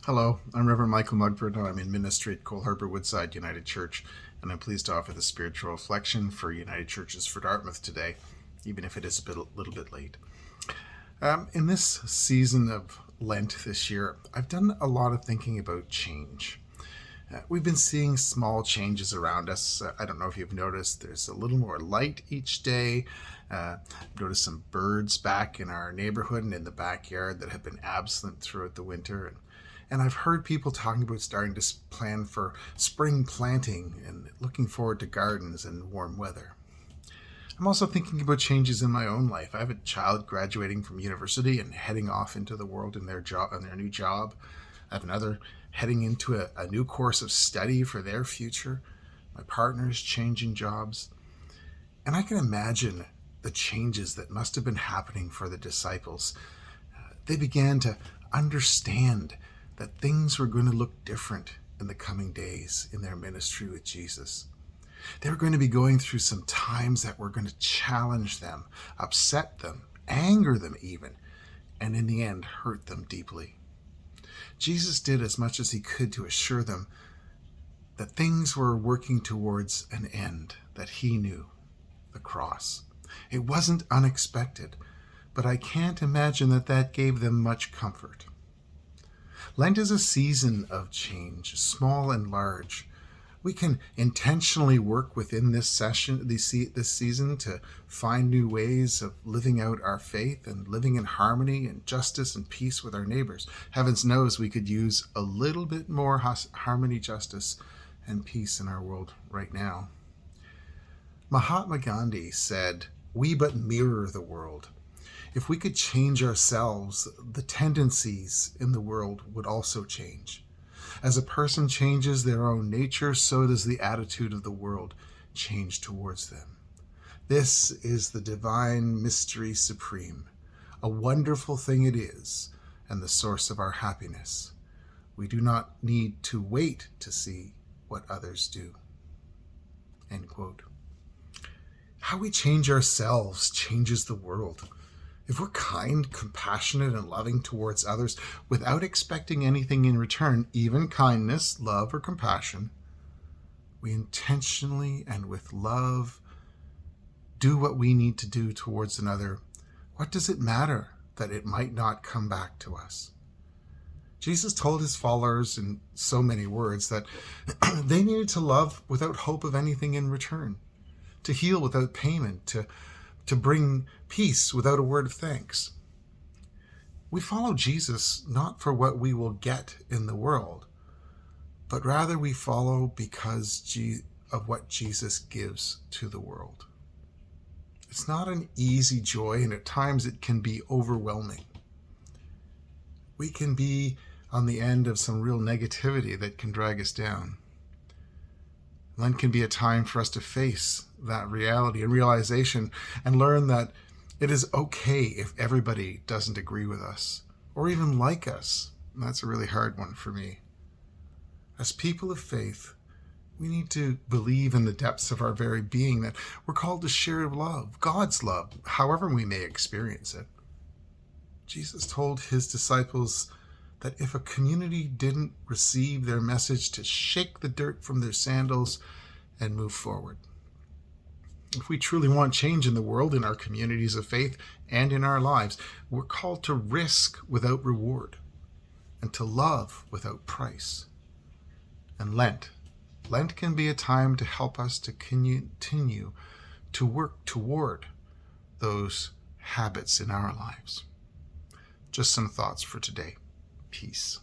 Hello, I'm Reverend Michael Mugford, and I'm in ministry at Cole Harbour Woodside United Church, and I'm pleased to offer the spiritual reflection for United Churches for Dartmouth today, even if it is a little bit late. In this season of Lent this year, I've done a lot of thinking about change. We've been seeing small changes around us. I don't know if you've noticed, there's a little more light each day. I've noticed some birds back in our neighborhood and in the backyard that have been absent throughout the winter. And I've heard people talking about starting to plan for spring planting and looking forward to gardens and warm weather. I'm also thinking about changes in my own life. I have a child graduating from university and heading off into the world in their new job. I have another heading into a new course of study for their future. My partner's changing jobs. And I can imagine the changes that must have been happening for the disciples. They began to understand that things were going to look different in the coming days in their ministry with Jesus. They were going to be going through some times that were going to challenge them, upset them, anger them even, and in the end hurt them deeply. Jesus did as much as he could to assure them that things were working towards an end that he knew, the cross. It wasn't unexpected, but I can't imagine that gave them much comfort. Lent is a season of change, small and large. We can intentionally work within this season to find new ways of living out our faith and living in harmony and justice and peace with our neighbors. Heavens knows we could use a little bit more harmony, justice, and peace in our world right now. Mahatma Gandhi said, "We but mirror the world." If we could change ourselves, the tendencies in the world would also change. As a person changes their own nature, so does the attitude of the world change towards them. This is the divine mystery supreme. A wonderful thing it is, and the source of our happiness. We do not need to wait to see what others do. End quote. How we change ourselves changes the world. If we're kind, compassionate, and loving towards others without expecting anything in return, even kindness, love, or compassion, we intentionally and with love do what we need to do towards another, what does it matter that it might not come back to us? Jesus told his followers in so many words that they needed to love without hope of anything in return, to heal without payment, to bring peace without a word of thanks. We follow Jesus not for what we will get in the world, but rather we follow because of what Jesus gives to the world. It's not an easy joy, and at times it can be overwhelming. We can be on the end of some real negativity that can drag us down. Lent can be a time for us to face that reality and realization and learn that it is okay if everybody doesn't agree with us or even like us. And that's a really hard one for me. As people of faith, we need to believe in the depths of our very being that we're called to share love, God's love, however we may experience it. Jesus told his disciples that if a community didn't receive their message, to shake the dirt from their sandals and move forward. If we truly want change in the world, in our communities of faith, and in our lives, we're called to risk without reward and to love without price. And Lent can be a time to help us to continue to work toward those habits in our lives. Just some thoughts for today. Peace.